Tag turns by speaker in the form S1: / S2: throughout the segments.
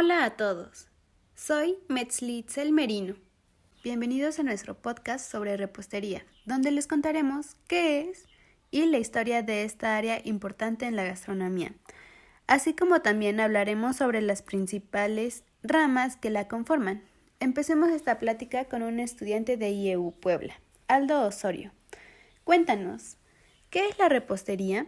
S1: Hola a todos, soy Metzli Itzel Merino. Bienvenidos a nuestro podcast sobre repostería, donde les contaremos qué es y la historia de esta área importante en la gastronomía, así como también hablaremos sobre las principales ramas que la conforman. Empecemos esta plática con un estudiante de IEU Puebla, Aldo Osorio. Cuéntanos, ¿qué es la repostería?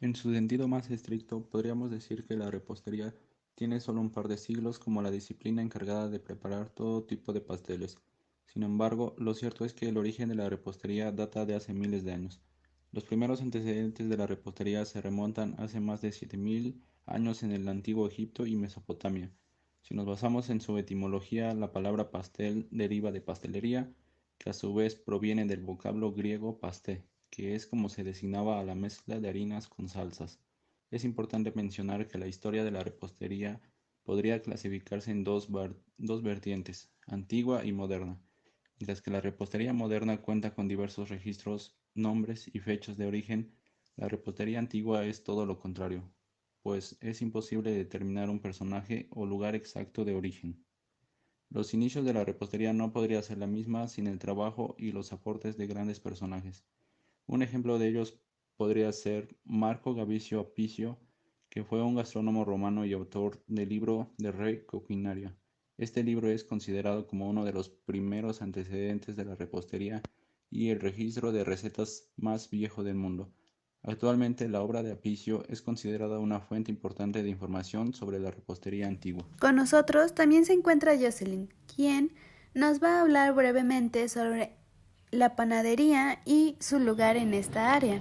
S2: En su sentido más estricto, podríamos decir que la repostería tiene solo un par de siglos como la disciplina encargada de preparar todo tipo de pasteles. Sin embargo, lo cierto es que el origen de la repostería data de hace miles de años. Los primeros antecedentes de la repostería se remontan hace más de 7000 años en el antiguo Egipto y Mesopotamia. Si nos basamos en su etimología, la palabra pastel deriva de pastelería, que a su vez proviene del vocablo griego pasté, que es como se designaba a la mezcla de harinas con salsas. Es importante mencionar que la historia de la repostería podría clasificarse en dos vertientes, antigua y moderna, mientras que la repostería moderna cuenta con diversos registros, nombres y fechas de origen. La repostería antigua es todo lo contrario, pues es imposible determinar un personaje o lugar exacto de origen. Los inicios de la repostería no podría ser la misma sin el trabajo y los aportes de grandes personajes. Un ejemplo de ellos podría ser Marco Gavicio Apicio, que fue un gastrónomo romano y autor del libro de Re Coquinaria. Este libro es considerado como uno de los primeros antecedentes de la repostería y el registro de recetas más viejo del mundo. Actualmente la obra de Apicio es considerada una fuente importante de información sobre la repostería antigua.
S1: Con nosotros también se encuentra Jocelyn, quien nos va a hablar brevemente sobre la panadería y su lugar en esta área.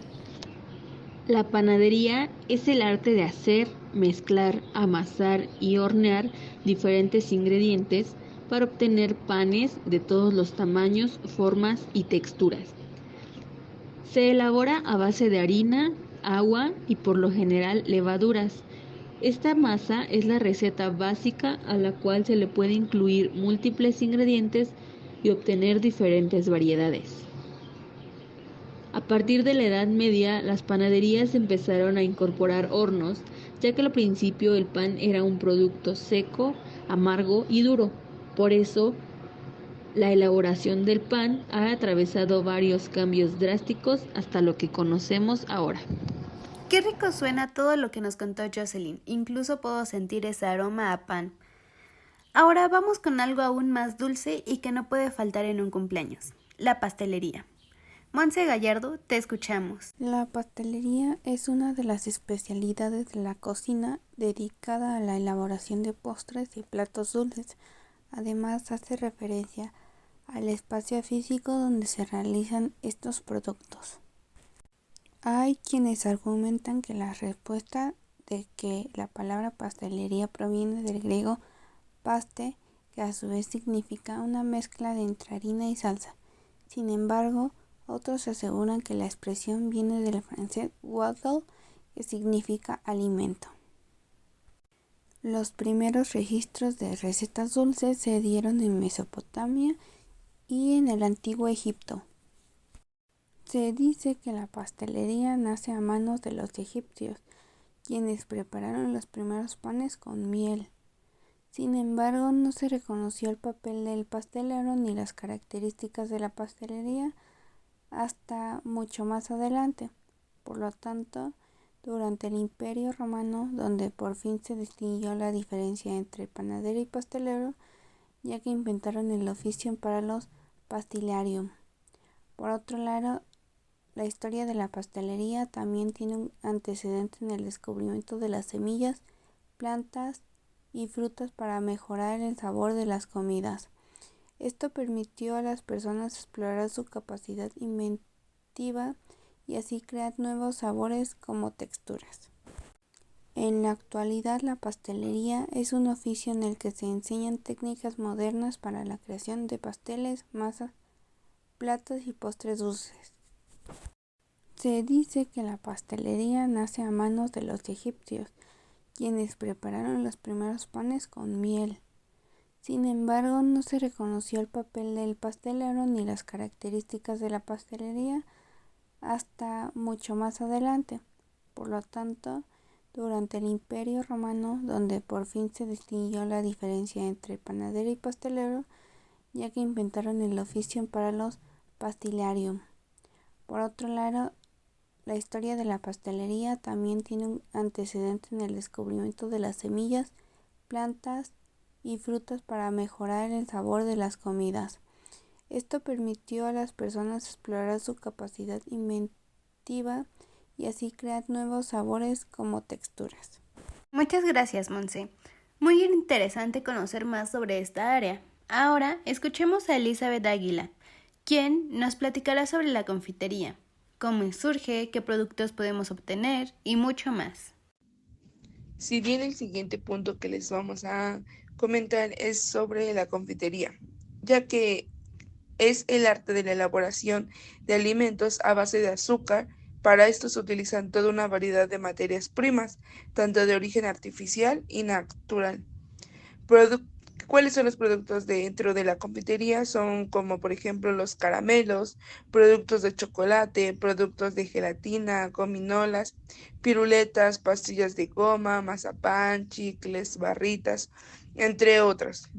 S3: La panadería es el arte de hacer, mezclar, amasar y hornear diferentes ingredientes para obtener panes de todos los tamaños, formas y texturas. Se elabora a base de harina, agua y por lo general levaduras. Esta masa es la receta básica a la cual se le puede incluir múltiples ingredientes y obtener diferentes variedades. A partir de la Edad Media, las panaderías empezaron a incorporar hornos, ya que al principio el pan era un producto seco, amargo y duro. Por eso, la elaboración del pan ha atravesado varios cambios drásticos hasta lo que conocemos ahora.
S1: Qué rico suena todo lo que nos contó Jocelyn, incluso puedo sentir ese aroma a pan. Ahora vamos con algo aún más dulce y que no puede faltar en un cumpleaños, la pastelería. Monse Gallardo, te escuchamos.
S4: La pastelería es una de las especialidades de la cocina dedicada a la elaboración de postres y platos dulces. Además, hace referencia al espacio físico donde se realizan estos productos. Hay quienes argumentan que la respuesta de que la palabra pastelería proviene del griego paste, que a su vez significa una mezcla de entre harina y salsa. Sin embargo, otros aseguran que la expresión viene del francés "waddle", que significa alimento. Los primeros registros de recetas dulces se dieron en Mesopotamia y en el antiguo Egipto. Se dice que la pastelería nace a manos de los egipcios, quienes prepararon los primeros panes con miel. Sin embargo, no se reconoció el papel del pastelero ni las características de la pastelería hasta mucho más adelante. Por lo tanto, durante el Imperio Romano, donde por fin se distinguió la diferencia entre panadero y pastelero, ya que inventaron el oficio para los pastillarium. Por otro lado, la historia de la pastelería también tiene un antecedente en el descubrimiento de las semillas, plantas y frutas para mejorar el sabor de las comidas. Esto permitió a las personas explorar su capacidad inventiva y así crear nuevos sabores como texturas. En la actualidad, la pastelería es un oficio en el que se enseñan técnicas modernas para la creación de pasteles, masas, platos y postres dulces. Se dice que la pastelería nace a manos de los egipcios, quienes prepararon los primeros panes con miel. Sin embargo, no se reconoció el papel del pastelero ni las características de la pastelería hasta mucho más adelante. Por lo tanto, durante el Imperio Romano, donde por fin se distinguió la diferencia entre panadero y pastelero, ya que inventaron el oficio para los pastillarium. Por otro lado, la historia de la pastelería también tiene un antecedente en el descubrimiento de las semillas, plantas y frutas para mejorar el sabor de las comidas. Esto permitió a las personas explorar su capacidad inventiva y así crear nuevos sabores como texturas.
S1: Muchas gracias, Monse. Muy interesante conocer más sobre esta área. Ahora escuchemos a Elizabeth Águila, quien nos platicará sobre la confitería, cómo surge, qué productos podemos obtener y mucho más.
S5: Si bien el siguiente punto que les vamos a comentar es sobre la confitería, ya que es el arte de la elaboración de alimentos a base de azúcar. Para esto se utilizan toda una variedad de materias primas, tanto de origen artificial y natural. ¿Cuáles son los productos dentro de la confitería? Son como por ejemplo los caramelos, productos de chocolate, productos de gelatina, gominolas, piruletas, pastillas de goma, mazapán, chicles, barritas, entre otros.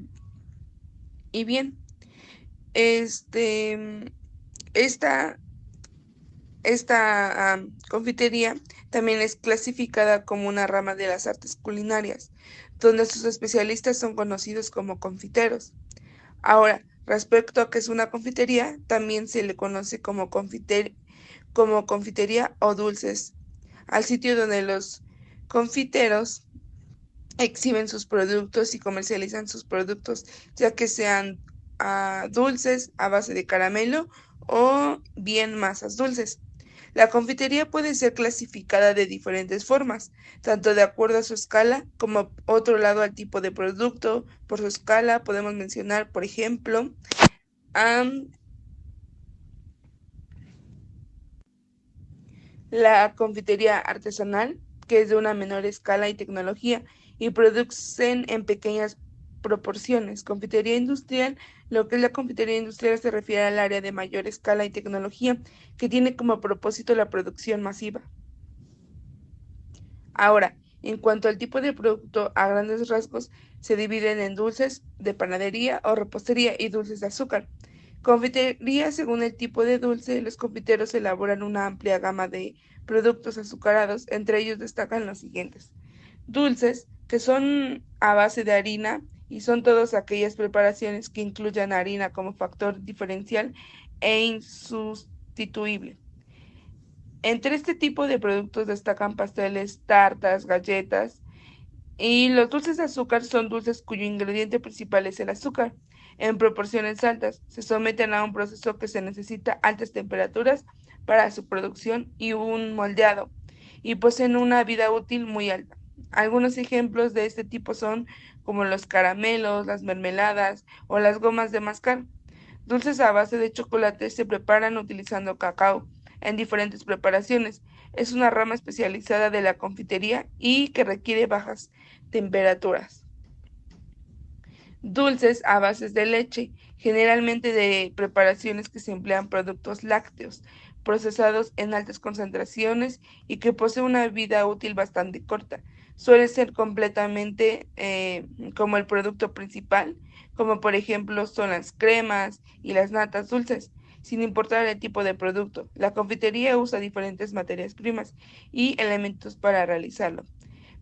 S5: Y bien, esta confitería también es clasificada como una rama de las artes culinarias, donde sus especialistas son conocidos como confiteros. Ahora, respecto a qué es una confitería, también se le conoce como confitería o dulces, al sitio donde los confiteros exhiben sus productos y comercializan sus productos, ya que sean dulces a base de caramelo o bien masas dulces. La confitería puede ser clasificada de diferentes formas, tanto de acuerdo a su escala como otro lado al tipo de producto. Por su escala podemos mencionar, por ejemplo, la confitería artesanal, que es de una menor escala y tecnología, y producen en pequeñas proporciones. Confitería industrial, lo que es la confitería industrial se refiere al área de mayor escala y tecnología, que tiene como propósito la producción masiva. Ahora, en cuanto al tipo de producto, a grandes rasgos, se dividen en dulces de panadería o repostería y dulces de azúcar. Confitería, según el tipo de dulce, los confiteros elaboran una amplia gama de productos azucarados, entre ellos destacan los siguientes. Dulces, que son a base de harina y son todas aquellas preparaciones que incluyan harina como factor diferencial e insustituible. Entre este tipo de productos destacan pasteles, tartas, galletas, y los dulces de azúcar son dulces cuyo ingrediente principal es el azúcar. En proporciones altas, se someten a un proceso que se necesita altas temperaturas para su producción y un moldeado, y poseen una vida útil muy alta. Algunos ejemplos de este tipo son como los caramelos, las mermeladas o las gomas de mascar. Dulces a base de chocolate se preparan utilizando cacao en diferentes preparaciones. Es una rama especializada de la confitería y que requiere bajas temperaturas. Dulces a bases de leche, generalmente de preparaciones que se emplean productos lácteos, procesados en altas concentraciones y que poseen una vida útil bastante corta. Suele ser completamente como el producto principal, como por ejemplo son las cremas y las natas dulces, sin importar el tipo de producto. La confitería usa diferentes materias primas y elementos para realizarlo.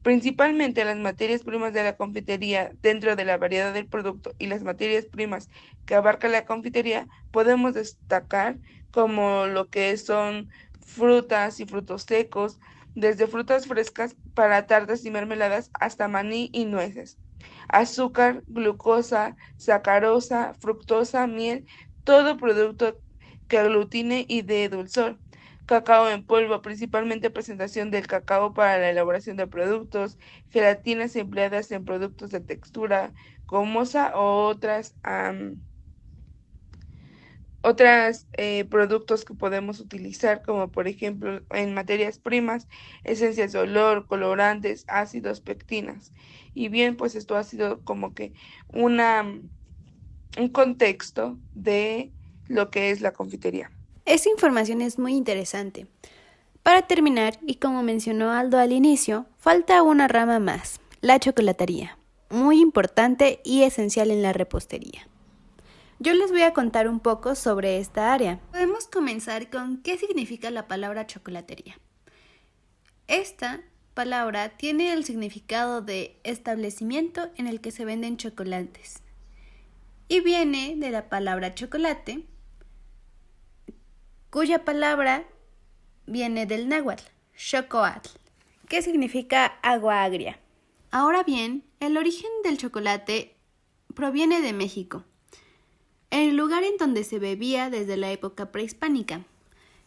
S5: Principalmente las materias primas de la confitería, dentro de la variedad del producto y las materias primas que abarca la confitería, podemos destacar como lo que son frutas y frutos secos, desde frutas frescas para tartas y mermeladas hasta maní y nueces, azúcar, glucosa, sacarosa, fructosa, miel, todo producto que aglutine y dé dulzor. Cacao en polvo, principalmente presentación del cacao para la elaboración de productos, gelatinas empleadas en productos de textura gomosa o otras productos que podemos utilizar, como por ejemplo en materias primas, esencias de olor, colorantes, ácidos, pectinas. Y bien, pues esto ha sido como que un contexto de lo que es la confitería.
S1: Esta información es muy interesante. Para terminar, y como mencionó Aldo al inicio, falta una rama más, la chocolatería, muy importante y esencial en la repostería. Yo les voy a contar un poco sobre esta área. Podemos comenzar con qué significa la palabra chocolatería. Esta palabra tiene el significado de establecimiento en el que se venden chocolates y viene de la palabra chocolate, cuya palabra viene del náhuatl, xocoatl, que significa agua agria. Ahora bien, el origen del chocolate proviene de México, el lugar en donde se bebía desde la época prehispánica.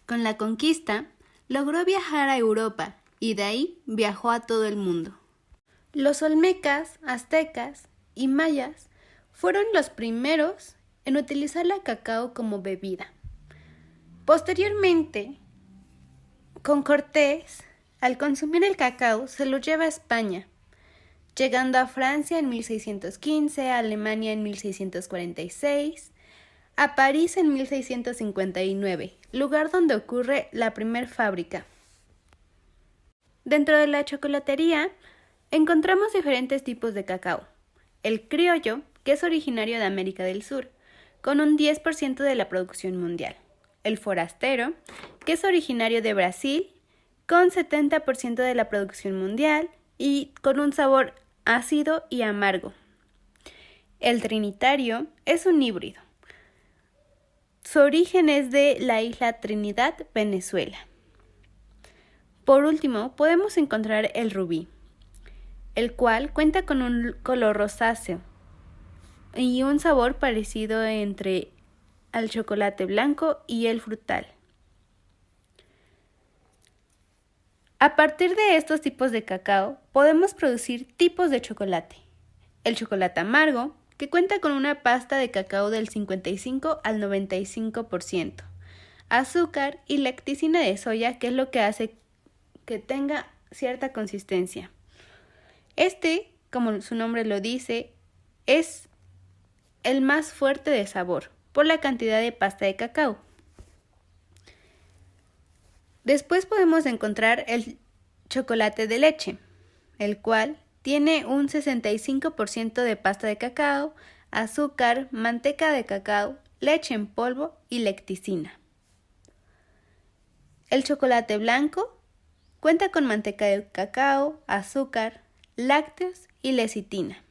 S1: Con la conquista, logró viajar a Europa y de ahí viajó a todo el mundo. Los olmecas, aztecas y mayas fueron los primeros en utilizar la cacao como bebida. Posteriormente, con Cortés, al consumir el cacao, se lo lleva a España, llegando a Francia en 1615, a Alemania en 1646, a París en 1659, lugar donde ocurre la primer fábrica. Dentro de la chocolatería encontramos diferentes tipos de cacao. El criollo, que es originario de América del Sur, con un 10% de la producción mundial. El forastero, que es originario de Brasil, con 70% de la producción mundial y con un sabor ácido y amargo. El trinitario es un híbrido. Su origen es de la isla Trinidad, Venezuela. Por último, podemos encontrar el rubí, el cual cuenta con un color rosáceo y un sabor parecido entre al chocolate blanco y el frutal. A partir de estos tipos de cacao, podemos producir tipos de chocolate. El chocolate amargo, que cuenta con una pasta de cacao del 55 al 95%, azúcar y lacticina de soya, que es lo que hace que tenga cierta consistencia. Este, como su nombre lo dice, es el más fuerte de sabor por la cantidad de pasta de cacao. Después podemos encontrar el chocolate de leche, el cual tiene un 65% de pasta de cacao, azúcar, manteca de cacao, leche en polvo y lacticina. El chocolate blanco cuenta con manteca de cacao, azúcar, lácteos y lecitina.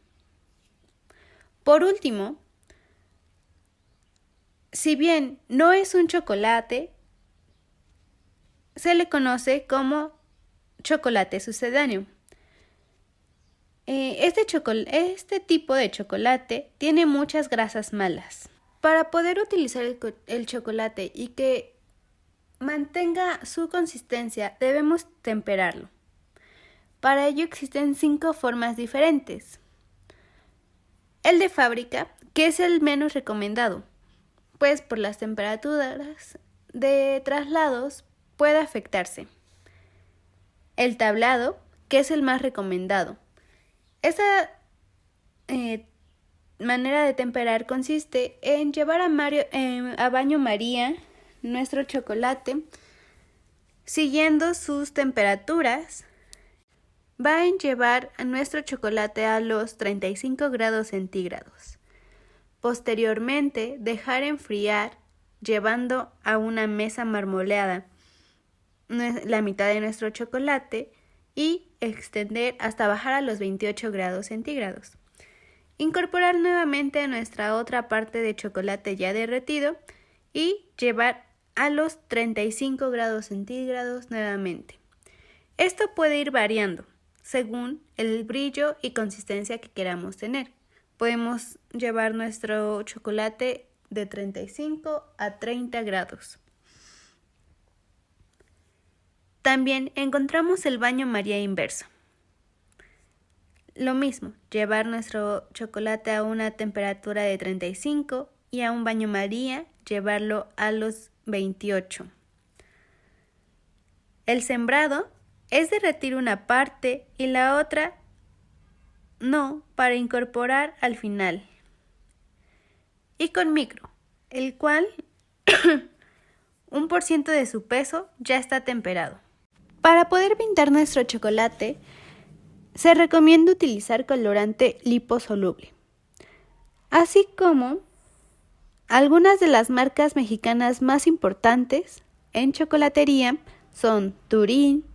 S1: Por último, si bien no es un chocolate, se le conoce como chocolate sucedáneo. Este tipo de chocolate tiene muchas grasas malas. Para poder utilizar el chocolate y que mantenga su consistencia, debemos temperarlo. Para ello existen 5 formas diferentes. El de fábrica, que es el menos recomendado, pues por las temperaturas de traslados puede afectarse. El tablado, que es el más recomendado. Esta manera de temperar consiste en llevar a baño María nuestro chocolate, siguiendo sus temperaturas. Va a llevar a nuestro chocolate a los 35 grados centígrados. Posteriormente, dejar enfriar, llevando a una mesa marmoleada la mitad de nuestro chocolate y extender hasta bajar a los 28 grados centígrados. Incorporar nuevamente a nuestra otra parte de chocolate ya derretido y llevar a los 35 grados centígrados nuevamente. Esto puede ir variando según el brillo y consistencia que queramos tener. Podemos llevar nuestro chocolate de 35 a 30 grados. También encontramos el baño María inverso. Lo mismo, llevar nuestro chocolate a una temperatura de 35 y a un baño María llevarlo a los 28. El sembrado es derretir una parte y la otra no, para incorporar al final. Y con micro, el cual 1% de su peso ya está temperado. Para poder pintar nuestro chocolate, se recomienda utilizar colorante liposoluble, así como algunas de las marcas mexicanas más importantes en chocolatería son Turín,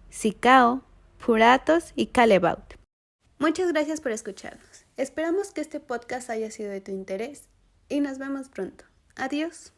S1: Sicao, Puratos y Callebaut. Muchas gracias por escucharnos. Esperamos que este podcast haya sido de tu interés y nos vemos pronto. Adiós.